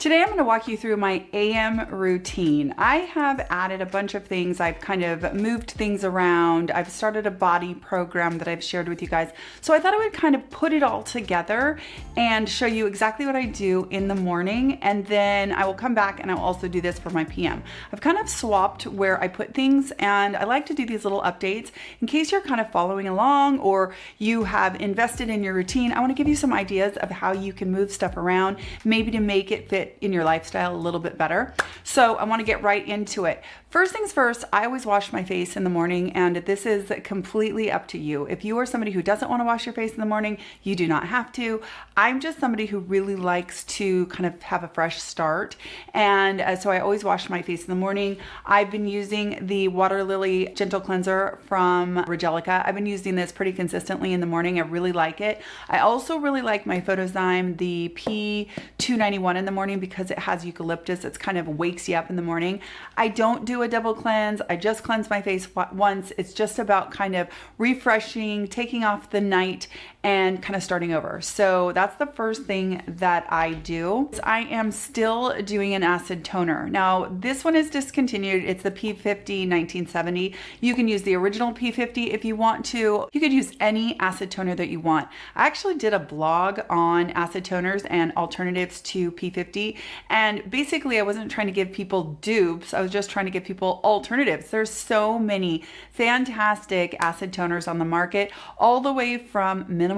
Today I'm going to walk you through my AM routine. I have added a bunch of things. I've kind of moved things around. I've started a body program that I've shared with you guys. So I thought I would kind of put it all together and show you exactly what I do in the morning. And then I will come back and I'll also do this for my PM. I've kind of swapped where I put things, and I like to do these little updates in case you're kind of following along or you have invested in your routine. I want to give you some ideas of how you can move stuff around, maybe to make it fit in your lifestyle a little bit better. So I want to get right into it. First things first, I always wash my face in the morning, and this is completely up to you. If you are somebody who doesn't want to wash your face in the morning, you do not have to. I'm just somebody who really likes to kind of have a fresh start, and so I always wash my face in the morning. I've been using the Water Lily Gentle Cleanser from Azelaic. I've been using this pretty consistently in the morning. I really like it. I also really like my Photozyme, the P291 in the morning, because it has eucalyptus. It's kind of wakes you up in the morning. I don't do a double cleanse. I just cleanse my face once. It's just about kind of refreshing, taking off the night, and kind of starting over. So that's the first thing that I do. I am still doing an acid toner. Now this one is discontinued. It's the P50 1970. You can use the original P50 if you want to. You could use any acid toner that you want. I actually did a blog on acid toners and alternatives to P50, and basically I wasn't trying to give people dupes. I was just trying to give people alternatives. There's so many fantastic acid toners on the market, all the way from Minimalist.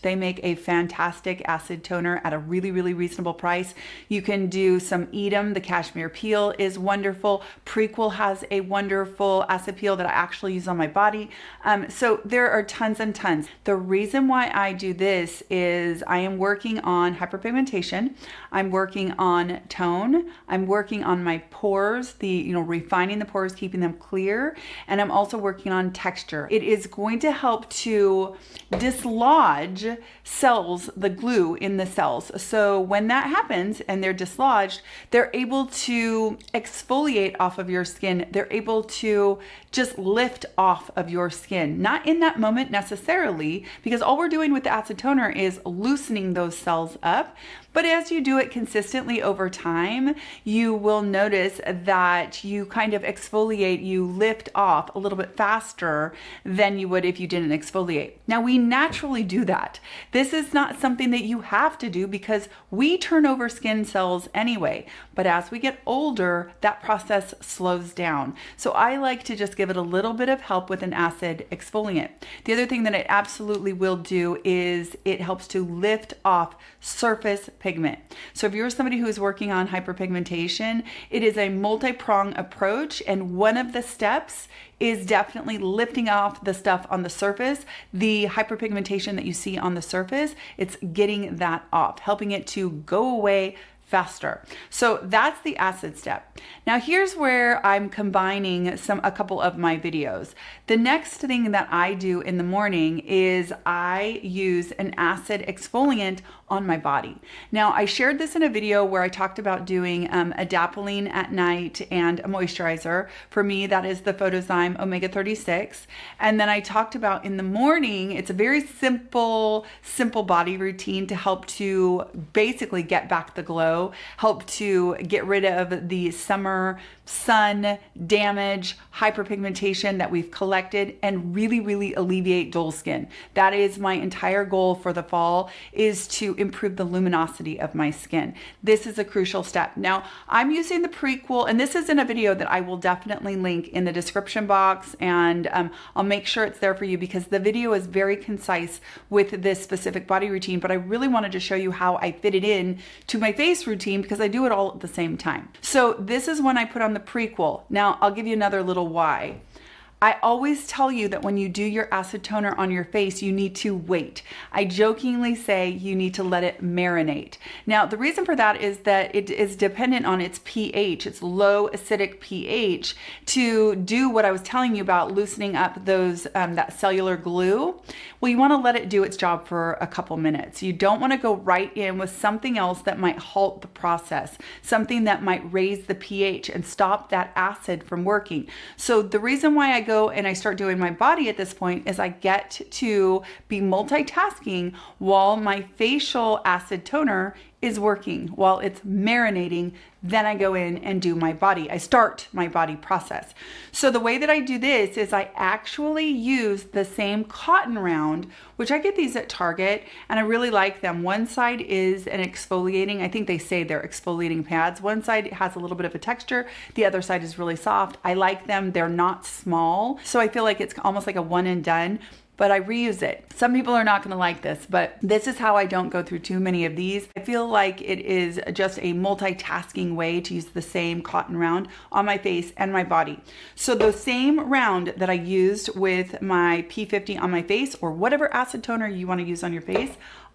They make a fantastic acid toner at a really reasonable price. You can do some Edam. The cashmere peel is wonderful. Prequel has a wonderful acid peel that I actually use on my body. So there are tons and tons. The reason why I do this is I am working on hyperpigmentation. I'm working on tone. I'm working on my pores, refining the pores, keeping them clear. And I'm also working on texture. It is going to help to dislodge cells, the glue in the cells. So when that happens and they're dislodged, they're able to exfoliate off of your skin. They're able to just lift off of your skin. Not in that moment necessarily, because all we're doing with the acid toner is loosening those cells up. But as you do it consistently over time, you will notice that you kind of exfoliate, you lift off a little bit faster than you would if you didn't exfoliate. Now we naturally do that. This is not something that you have to do because we turn over skin cells anyway. But as we get older, that process slows down. So I like to just give it a little bit of help with an acid exfoliant. The other thing that it absolutely will do is it helps to lift off surface pigment. So if you're somebody who is working on hyperpigmentation, it is a multi-pronged approach, and one of the steps is definitely lifting off the stuff on the surface, the hyperpigmentation that you see on the surface. It's getting that off, helping it to go away faster. So that's the acid step. Now here's where I'm combining a couple of my videos. The next thing that I do in the morning is I use an acid exfoliant on my body. Now I shared this in a video where I talked about doing adapalene at night and a moisturizer. For me, that is the Photozyme Omega 36. And then I talked about in the morning, it's a very simple body routine to help to basically get back the glow, help to get rid of the summer sun damage, hyperpigmentation that we've collected, and really alleviate dull skin. That is my entire goal for the fall, is to improve the luminosity of my skin. This is a crucial step. Now I'm using the Prequel, and this is in a video that I will definitely link in the description box, and I'll make sure it's there for you because the video is very concise with this specific body routine, but I really wanted to show you how I fit it in to my face routine because I do it all at the same time. So this is when I put on the Prequel. Now I'll give you another little why. I always tell you that when you do your acid toner on your face, you need to wait. I jokingly say you need to let it marinate. Now, the reason for that is that it is dependent on its pH, its low acidic pH, to do what I was telling you about loosening up those that cellular glue. Well, you want to let it do its job for a couple minutes. You don't want to go right in with something else that might halt the process, something that might raise the pH and stop that acid from working. So the reason why I go and I start doing my body at this point is I get to be multitasking while my facial acid toner is working, while it's marinating, then I go in and do my body. I start my body process. So the way that I do this is I actually use the same cotton round, which I get these at Target, and I really like them. One side is an exfoliating, I think they say they're exfoliating pads. One side has a little bit of a texture, the other side is really soft. I like them, they're not small, so I feel like it's almost like a one and done, but I reuse it. Some people are not gonna like this, but this is how I don't go through too many of these. I feel like it is just a multitasking way to use the same cotton round on my face and my body. So the same round that I used with my P50 on my face, or whatever acid toner you wanna use on your face,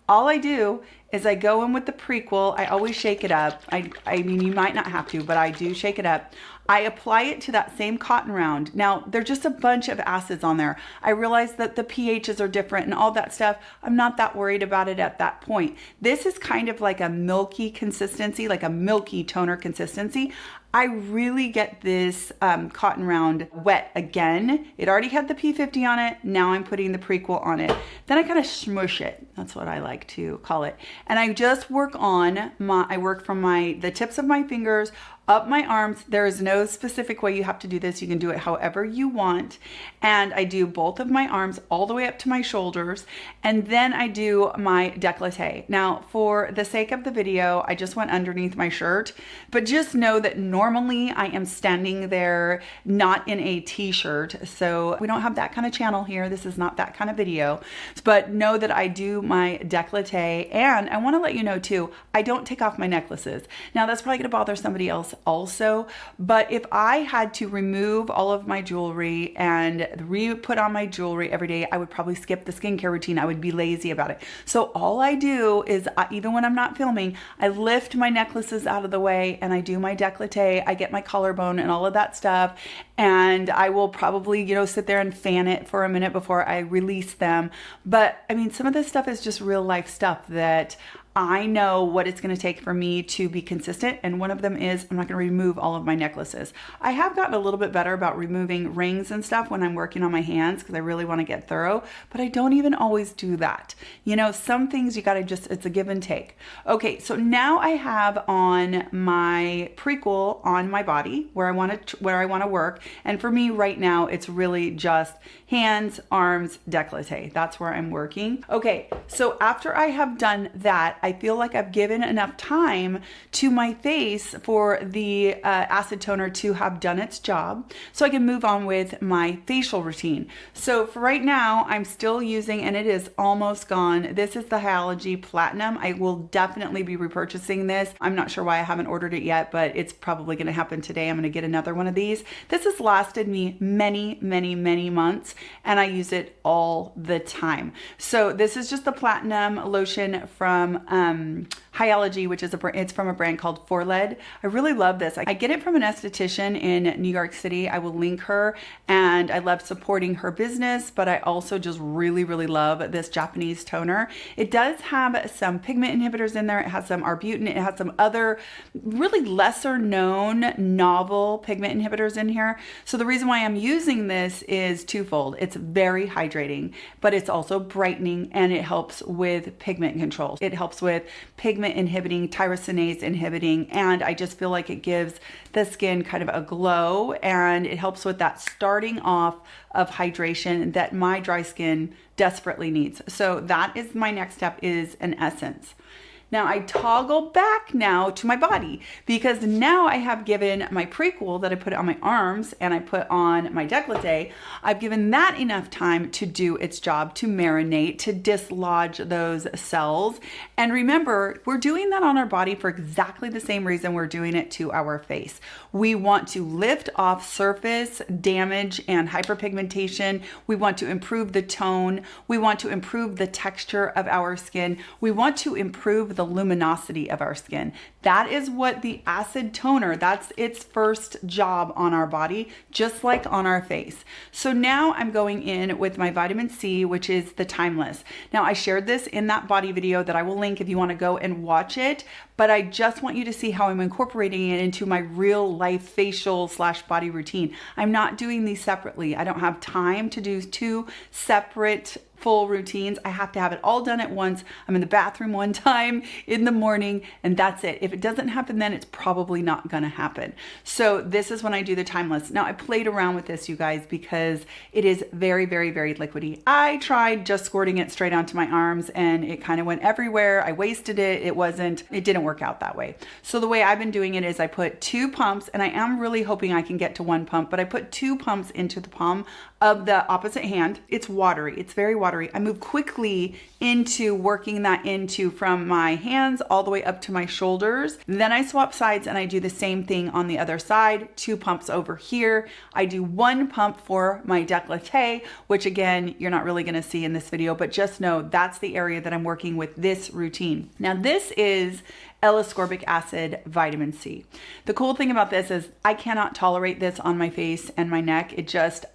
all I do is I go in with the Prequel. I always shake it up. I mean, you might not have to, but I do shake it up. I apply it to that same cotton round. Now, there's just a bunch of acids on there. I realize that the pHs are different and all that stuff. I'm not that worried about it at that point. This is kind of like a milky consistency, like a milky toner consistency. I really get this cotton round wet again. It already had the P50 on it. Now I'm putting the Prequel on it. Then I kind of smush it. That's what I like to call it. And I just work on I work from the tips of my fingers up my arms. There is no specific way you have to do this. You can do it however you want. And I do both of my arms all the way up to my shoulders. And then I do my décolleté. Now, for the sake of the video, I just went underneath my shirt, but just know that normally I am standing there, not in a t-shirt. So we don't have that kind of channel here. This is not that kind of video, but know that I do my décolleté. And I want to let you know too, I don't take off my necklaces. Now that's probably going to bother somebody else also, but if I had to remove all of my jewelry and re-put on my jewelry every day, I would probably skip the skincare routine. I would be lazy about it. So all I do is, even when I'm not filming, I lift my necklaces out of the way and I do my décolleté. I get my collarbone and all of that stuff, and I will probably, you know, sit there and fan it for a minute before I release them. But I mean, some of this stuff is just real life stuff that I know what it's going to take for me to be consistent, and one of them is I'm not going to remove all of my necklaces. I have gotten a little bit better about removing rings and stuff when I'm working on my hands because I really want to get thorough, but I don't even always do that. You know, some things you got to just, it's a give and take. Okay, so now I have on my Prequel on my body where I want to work, and for me right now it's really just hands, arms, décolleté. That's where I'm working. Okay, so after I have done that, I feel like I've given enough time to my face for the acid toner to have done its job, so I can move on with my facial routine. So for right now, I'm still using, and it is almost gone, this is the Hyalogy Platinum. I will definitely be repurchasing this. I'm not sure why I haven't ordered it yet, but it's probably going to happen today. I'm going to get another one of these. This has lasted me many, many, many months, and I use it all the time. So this is just the Platinum lotion from Hyalogy, which is it's from a brand called Orlane. I really love this. I get it from an esthetician in New York City. I will link her, and I love supporting her business, but I also just really, really love this Japanese toner. It does have some pigment inhibitors in there. It has some arbutin. It has some other really lesser known novel pigment inhibitors in here. So the reason why I'm using this is twofold. It's very hydrating, but it's also brightening, and it helps with pigment control. It helps with pigment inhibiting, tyrosinase inhibiting, and I just feel like it gives the skin kind of a glow, and it helps with that starting off of hydration that my dry skin desperately needs. So that is my next step, is an essence. Now I toggle back now to my body, because now I have given my Prequel that I put on my arms and I put on my décolleté, I've given that enough time to do its job, to marinate, to dislodge those cells. And remember, we're doing that on our body for exactly the same reason we're doing it to our face. We want to lift off surface damage and hyperpigmentation. We want to improve the tone. We want to improve the texture of our skin. We want to improve the luminosity of our skin. That is what the acid toner, that's its first job on our body, just like on our face. So now I'm going in with my vitamin C, which is the Timeless. Now I shared this in that body video that I will link if you want to go and watch it, but I just want you to see how I'm incorporating it into my real life facial / body routine. I'm not doing these separately. I don't have time to do two separate full routines. I have to have it all done at once. I'm in the bathroom one time in the morning and that's it. If it doesn't happen then, it's probably not gonna happen. So this is when I do the timeless. Now I played around with this, you guys, because it is very, very, very liquidy. I tried just squirting it straight onto my arms and it kind of went everywhere. I wasted it. It didn't work out that way. So the way I've been doing it is I put 2 pumps, and I am really hoping I can get to 1 pump, but I put 2 pumps into the palm of the opposite hand. It's watery. It's very watery. I move quickly into working that into from my hands all the way up to my shoulders. Then I swap sides and I do the same thing on the other side. 2 pumps over here. I do 1 pump for my décolleté, which again, you're not really going to see in this video, but just know that's the area that I'm working with this routine. Now this is L-ascorbic acid vitamin C. The cool thing about this is I cannot tolerate this on my face and my neck.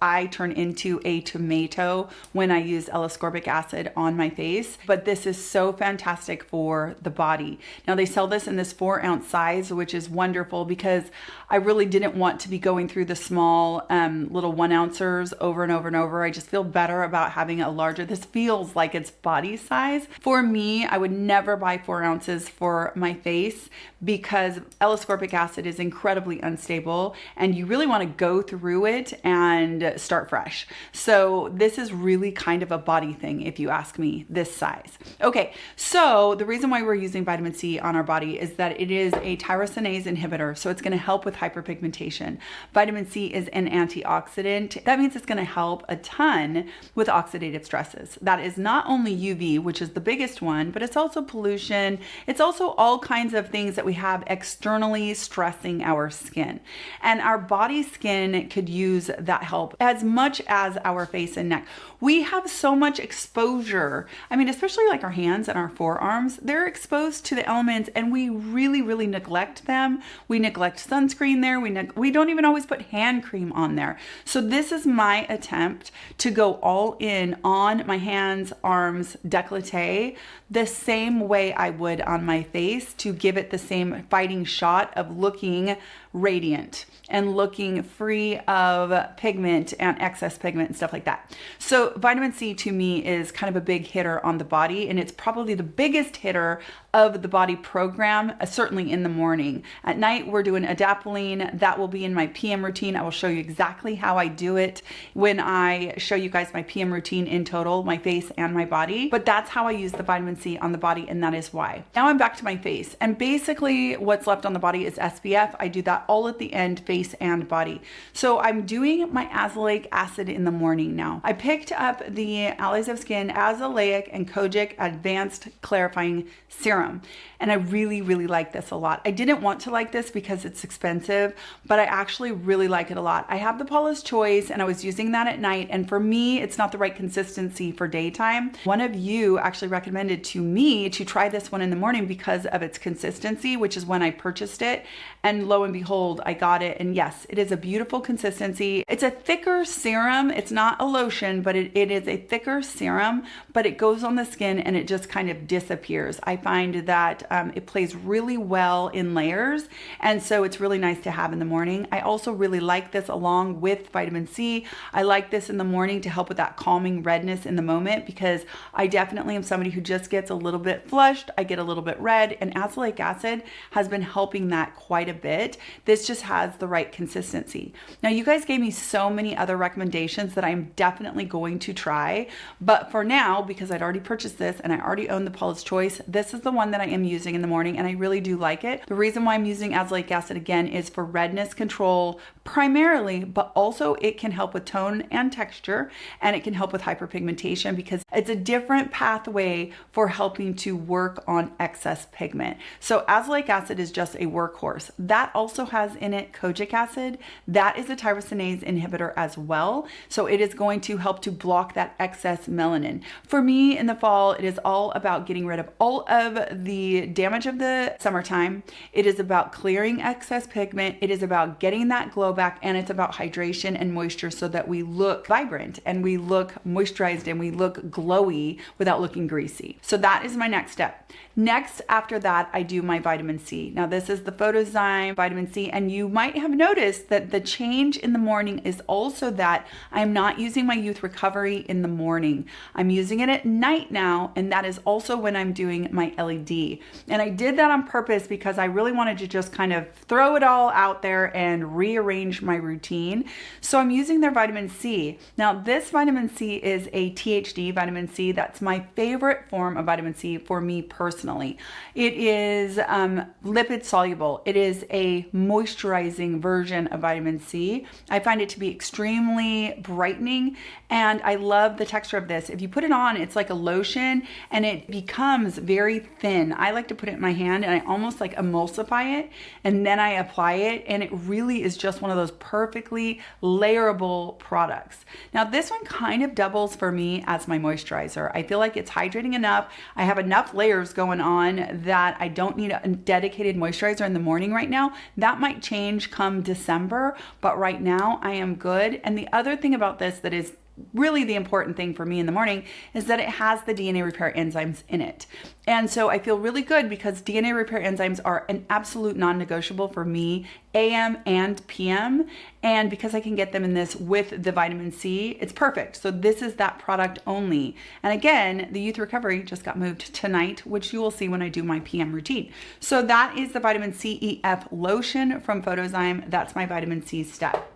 I turn into a tomato when I use L-ascorbic acid on my face, but this is so fantastic for the body. Now they sell this in this 4-ounce size, which is wonderful because I really didn't want to be going through the small little 1-ouncers over and over and over. I just feel better about having a larger. This feels like it's body size. For me, I would never buy 4 ounces for my face because L-ascorbic acid is incredibly unstable and you really want to go through it and start fresh. So this is really kind of a body thing if you ask me, this size. Okay, so the reason why we're using vitamin C on our body is that it is a tyrosinase inhibitor, so it's going to help with hyperpigmentation. Vitamin C is an antioxidant. That means it's going to help a ton with oxidative stresses. That is not only UV, which is the biggest one, but it's also pollution. It's also all kinds of things that we have externally stressing our skin. And our body skin could use that help as much as our face and neck. We have so much exposure. I mean, especially like our hands and our forearms, they're exposed to the elements and we really, really neglect them. We neglect sunscreen there. We don't even always put hand cream on there. So this is my attempt to go all in on my hands, arms, décolleté, the same way I would on my face to give it the same fighting shot of looking radiant and looking free of pigment and excess pigment and stuff like that. So vitamin C to me is kind of a big hitter on the body, and it's probably the biggest hitter of the body program, certainly in the morning. At night, we're doing adapalene. That will be in my PM routine. I will show you exactly how I do it when I show you guys my PM routine in total, my face and my body. But that's how I use the vitamin C on the body, and that is why. Now I'm back to my face, and basically what's left on the body is SPF. I do that all at the end, face and body. So I'm doing my azelaic acid in the morning now. I picked up the Allies of Skin Azelaic and Kojic Advanced Clarifying Serum, and I really, really like this a lot. I didn't want to like this because it's expensive, but I actually really like it a lot. I have the Paula's Choice, and I was using that at night, and for me, it's not the right consistency for daytime. One of you actually recommended to me to try this one in the morning because of its consistency, which is when I purchased it, and lo and behold, I got it, and yes, it is a beautiful consistency. It's a thicker serum. It's not a lotion, but it is a thicker serum, but it goes on the skin and it just kind of disappears. I find that it plays really well in layers, and so it's really nice to have in the morning. I also really like this along with vitamin C. I like this in the morning to help with that calming redness in the moment because I definitely am somebody who just gets a little bit flushed. I get a little bit red, and azelaic acid has been helping that quite a bit. This just has the right consistency. Now, you guys gave me so many other recommendations that I'm definitely going to try, but for now, because I'd already purchased this and I already own the Paula's Choice, this is the one that I am using in the morning, and I really do like it. The reason why I'm using azelaic acid again is for redness control primarily, but also it can help with tone and texture, and it can help with hyperpigmentation because it's a different pathway for helping to work on excess pigment. So azelaic acid is just a workhorse. That also has in it kojic acid. That is a tyrosinase inhibitor as well. So it is going to help to block that excess melanin. For me in the fall, it is all about getting rid of all of the damage of the summertime. It is about clearing excess pigment. It is about getting that glow back, and it's about hydration and moisture so that we look vibrant and we look moisturized and we look glowy without looking greasy. So that is my next step. Next, after that, I do my vitamin C. Now this is the Photozyme vitamin C, and you might have noticed that the change in the morning is also that I'm not using my Youth Recovery in the morning. I'm using it at night now, and that is also when I'm doing my LED. And I did that on purpose because I really wanted to just kind of throw it all out there and rearrange my routine. So I'm using their vitamin C. Now this vitamin C is a THD vitamin C. That's my favorite form of vitamin C for me personally. It is lipid soluble. It is a moisturizing version of vitamin C. I find it to be extremely brightening, and I love the texture of this. If you put it on, it's like a lotion and it becomes very thin. I like to put it in my hand and I almost like emulsify it, and then I apply it, and it really is just one of those perfectly layerable products. Now this one kind of doubles for me as my moisturizer. I feel like it's hydrating enough. I have enough layers going on that I don't need a dedicated moisturizer in the morning right now. That might change come December, but right now I am good. And the other thing about this that is really the important thing for me in the morning is that it has the DNA repair enzymes in it. And so I feel really good because DNA repair enzymes are an absolute non-negotiable for me, AM and PM. And because I can get them in this with the vitamin C, it's perfect. So this is that product only. And again, the Youth Recovery just got moved tonight, which you will see when I do my PM routine. So that is the vitamin C EF lotion from Photozyme. That's my vitamin C step.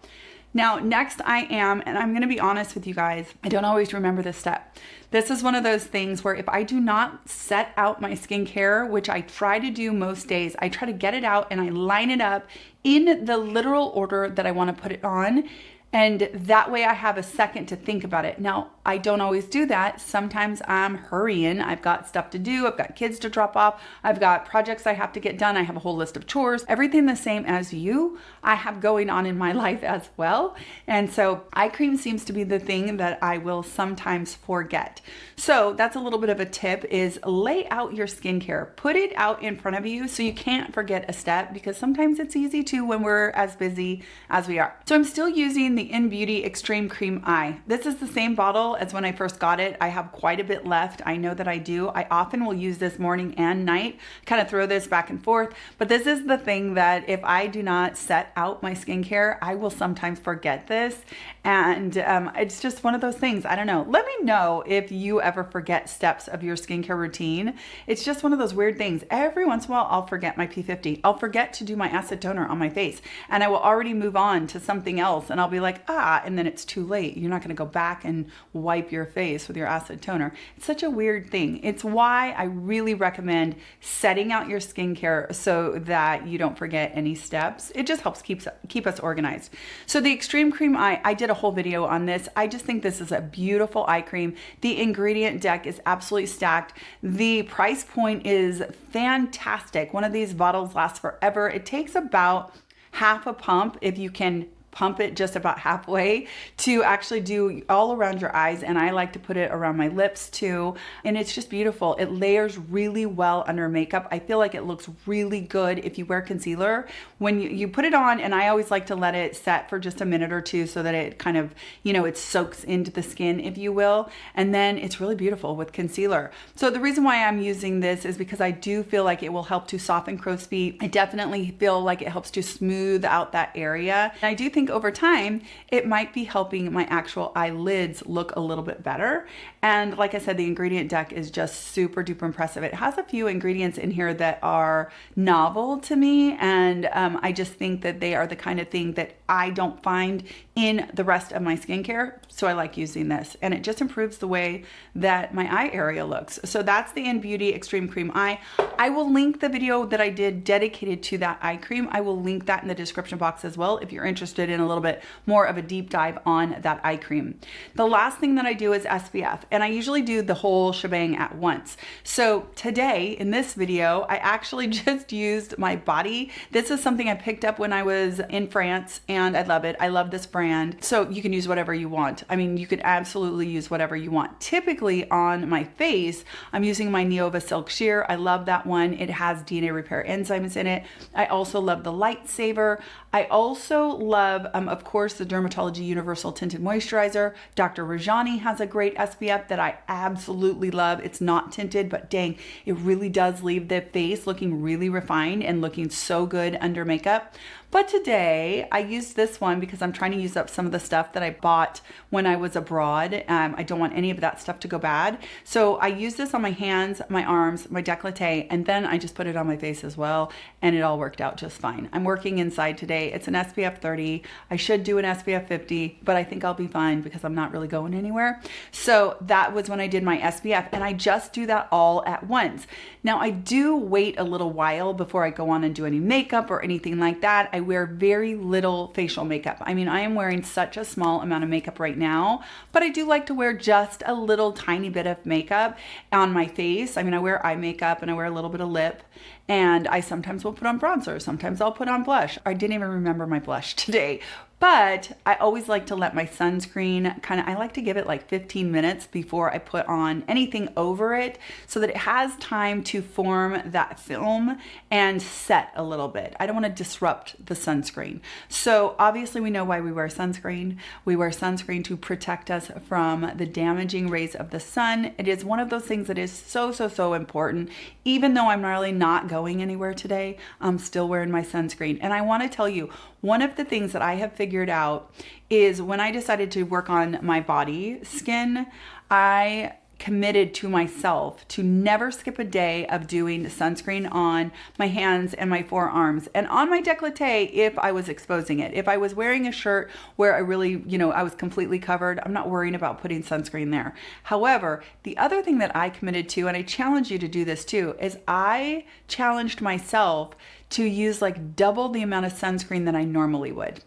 Now, next and I'm gonna be honest with you guys, I don't always remember this step. This is one of those things where if I do not set out my skincare, which I try to do most days, I try to get it out and I line it up in the literal order that I wanna put it on. And that way I have a second to think about it. Now, I don't always do that. Sometimes I'm hurrying. I've got stuff to do. I've got kids to drop off. I've got projects I have to get done. I have a whole list of chores. Everything the same as you, I have going on in my life as well. And so eye cream seems to be the thing that I will sometimes forget. So that's a little bit of a tip, is lay out your skincare. Put it out in front of you so you can't forget a step, because sometimes it's easy to when we're as busy as we are. So I'm still using the In Beauty Extreme Cream Eye. This is the same bottle as when I first got it. I have quite a bit left. I know that I do. I often will use this morning and night, kind of throw this back and forth. But this is the thing that if I do not set out my skincare, I will sometimes forget this. And it's just one of those things. I don't know. Let me know if you ever forget steps of your skincare routine. It's just one of those weird things. Every once in a while, I'll forget my P50. I'll forget to do my acid toner on my face, and I will already move on to something else, and I'll be like, and then it's too late. You're not going to go back and wipe your face with your acid toner. It's such a weird thing. It's why I really recommend setting out your skincare so that you don't forget any steps. It just helps keep us organized. So the Extreme Cream Eye, I did a whole video on this. I just think this is a beautiful eye cream. The ingredient deck is absolutely stacked. The price point is fantastic. One of these bottles lasts forever. It takes about half a pump, if you can pump it just about halfway, to actually do all around your eyes. And I like to put it around my lips too. And it's just beautiful. It layers really well under makeup. I feel like it looks really good if you wear concealer. When you put it on, and I always like to let it set for just a minute or two so that it kind of, it soaks into the skin, if you will. And then it's really beautiful with concealer. So the reason why I'm using this is because I do feel like it will help to soften crow's feet. I definitely feel like it helps to smooth out that area. And I do think over time, it might be helping my actual eyelids look a little bit better. And like I said, the ingredient deck is just super duper impressive. It has a few ingredients in here that are novel to me, and I just think that they are the kind of thing that I don't find in the rest of my skincare. So I like using this, and it just improves the way that my eye area looks. So that's the In Beauty Extreme Cream Eye. I will link the video that I did dedicated to that eye cream. I will link that in the description box as well if you're interested in a little bit more of a deep dive on that eye cream. The last thing that I do is SPF, and I usually do the whole shebang at once. So today in this video, I actually just used my body. This is something I picked up when I was in France, and I love it. I love this brand. So you can use whatever you want. I mean, you could absolutely use whatever you want. Typically on my face, I'm using my Neova Silk Sheer. I love that one. It has DNA repair enzymes in it. I also love the Lightsaver. I also love, of course, the Dermatology Universal Tinted Moisturizer. Dr. Rajani has a great SPF that I absolutely love. It's not tinted, but dang, it really does leave the face looking really refined and looking so good under makeup. But today I used this one because I'm trying to use up some of the stuff that I bought when I was abroad. I don't want any of that stuff to go bad. So I used this on my hands, my arms, my décolleté, and then I just put it on my face as well. And it all worked out just fine. I'm working inside today. It's an SPF 30. I should do an SPF 50, but I think I'll be fine because I'm not really going anywhere. So that was when I did my SPF, and I just do that all at once. Now I do wait a little while before I go on and do any makeup or anything like that. I wear very little facial makeup. I mean, I am wearing such a small amount of makeup right now, but I do like to wear just a little tiny bit of makeup on my face. I mean, I wear eye makeup and I wear a little bit of lip, and I sometimes will put on bronzer. Sometimes I'll put on blush. I didn't even remember my blush today. But I always like to let my sunscreen I like to give it like 15 minutes before I put on anything over it so that it has time to form that film and set a little bit. I don't want to disrupt the sunscreen. So obviously we know why we wear sunscreen. We wear sunscreen to protect us from the damaging rays of the sun. It is one of those things that is so, so, so important. Even though I'm really not going anywhere today, I'm still wearing my sunscreen. And I want to tell you, one of the things that I have figured out is when I decided to work on my body skin, I committed to myself to never skip a day of doing sunscreen on my hands and my forearms and on my décolleté if I was exposing it. If I was wearing a shirt where I really, I was completely covered, I'm not worrying about putting sunscreen there. However, the other thing that I committed to, and I challenge you to do this too, is I challenged myself to use like double the amount of sunscreen that I normally would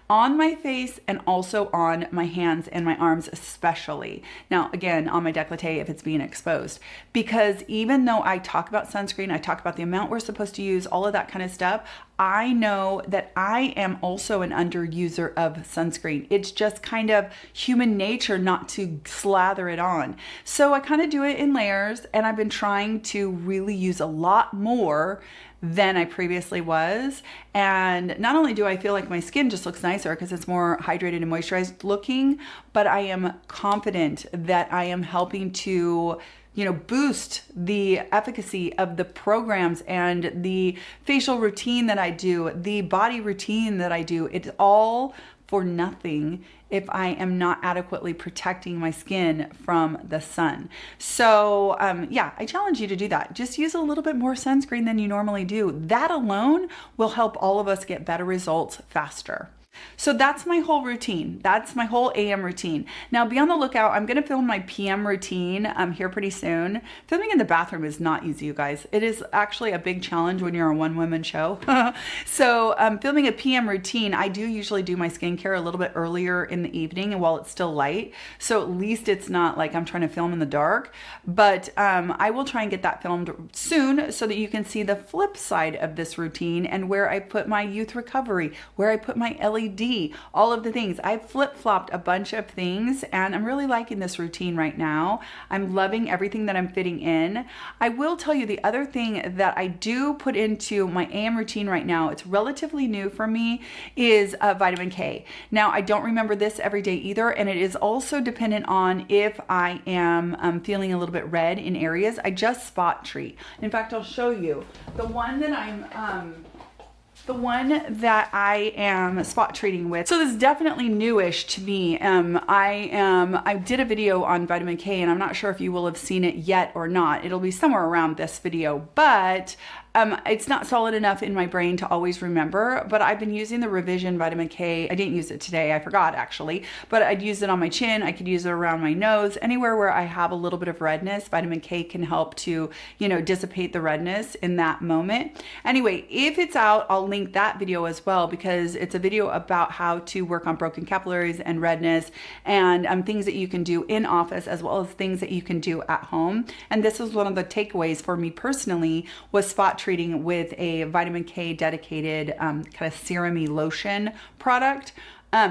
on my face and also on my hands and my arms especially. Now, again, on my décolleté if it's being exposed, because even though I talk about sunscreen, I talk about the amount we're supposed to use, all of that kind of stuff, I know that I am also an underuser of sunscreen. It's just kind of human nature not to slather it on. So I kind of do it in layers, and I've been trying to really use a lot more than I previously was. And not only do I feel like my skin just looks nicer because it's more hydrated and moisturized looking, but I am confident that I am helping to boost the efficacy of the programs and the facial routine that I do, the body routine that I do. It's all for nothing if I am not adequately protecting my skin from the sun. So yeah, I challenge you to do that. Just use a little bit more sunscreen than you normally do. That alone will help all of us get better results faster. So that's my whole routine. That's my whole AM routine. Now be on the lookout. I'm going to film my PM routine here pretty soon. Filming in the bathroom is not easy, you guys. It is actually a big challenge when you're a one-woman show. So filming a PM routine, I do usually do my skincare a little bit earlier in the evening and while it's still light. So at least it's not like I'm trying to film in the dark. But I will try and get that filmed soon so that you can see the flip side of this routine and where I put my youth recovery, where I put my LED, all of the things. I've flip-flopped a bunch of things and I'm really liking this routine right now. I'm loving everything that I'm fitting in. I will tell you the other thing that I do put into my AM routine right now, it's relatively new for me, is vitamin K. Now, I don't remember this every day either, and it is also dependent on if I am feeling a little bit red in areas. I just spot treat. In fact, I'll show you. The one that I am spot treating with. So this is definitely newish to me. I did a video on vitamin K and I'm not sure if you will have seen it yet or not. It'll be somewhere around this video, but It's not solid enough in my brain to always remember, but I've been using the Revision Vitamin K. I didn't use it today, I forgot actually, but I'd use it on my chin, I could use it around my nose, anywhere where I have a little bit of redness. Vitamin K can help to, you know, dissipate the redness in that moment. Anyway, if it's out, I'll link that video as well, because it's a video about how to work on broken capillaries and redness, and things that you can do in office as well as things that you can do at home. And this is one of the takeaways for me personally, was spot treating with a vitamin K dedicated kind of serum-y lotion product.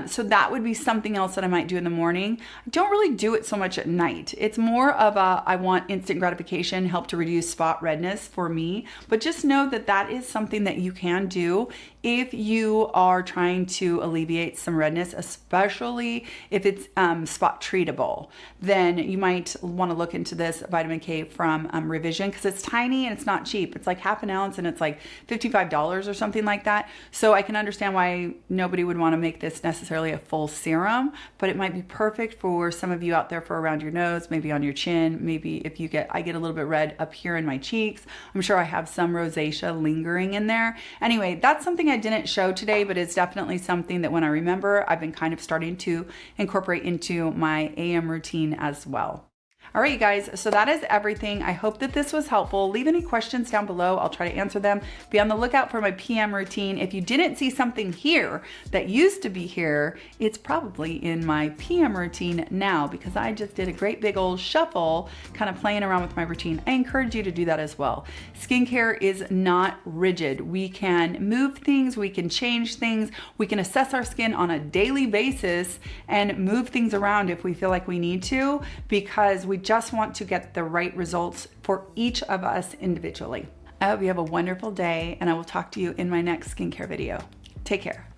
So that would be something else that I might do in the morning. I don't really do it so much at night. It's more of a, I want instant gratification, help to reduce spot redness for me. But just know that that is something that you can do if you are trying to alleviate some redness, especially if it's spot treatable. Then you might want to look into this vitamin K from Revision, because it's tiny and it's not cheap. It's like half an ounce and it's like $55 or something like that. So I can understand why nobody would want to make this necessarily a full serum, but it might be perfect for some of you out there for around your nose, maybe on your chin, maybe if you I get a little bit red up here in my cheeks. I'm sure I have some rosacea lingering in there. Anyway, that's something I didn't show today, but it's definitely something that when I remember, I've been kind of starting to incorporate into my AM routine as well. All right, you guys, so that is everything. I hope that this was helpful. Leave any questions down below. I'll try to answer them. Be on the lookout for my PM routine. If you didn't see something here that used to be here, it's probably in my PM routine now, because I just did a great big old shuffle kind of playing around with my routine. I encourage you to do that as well. Skincare is not rigid. We can move things, we can change things, we can assess our skin on a daily basis and move things around if we feel like we need to, because we just want to get the right results for each of us individually. I hope you have a wonderful day, and I will talk to you in my next skincare video. Take care.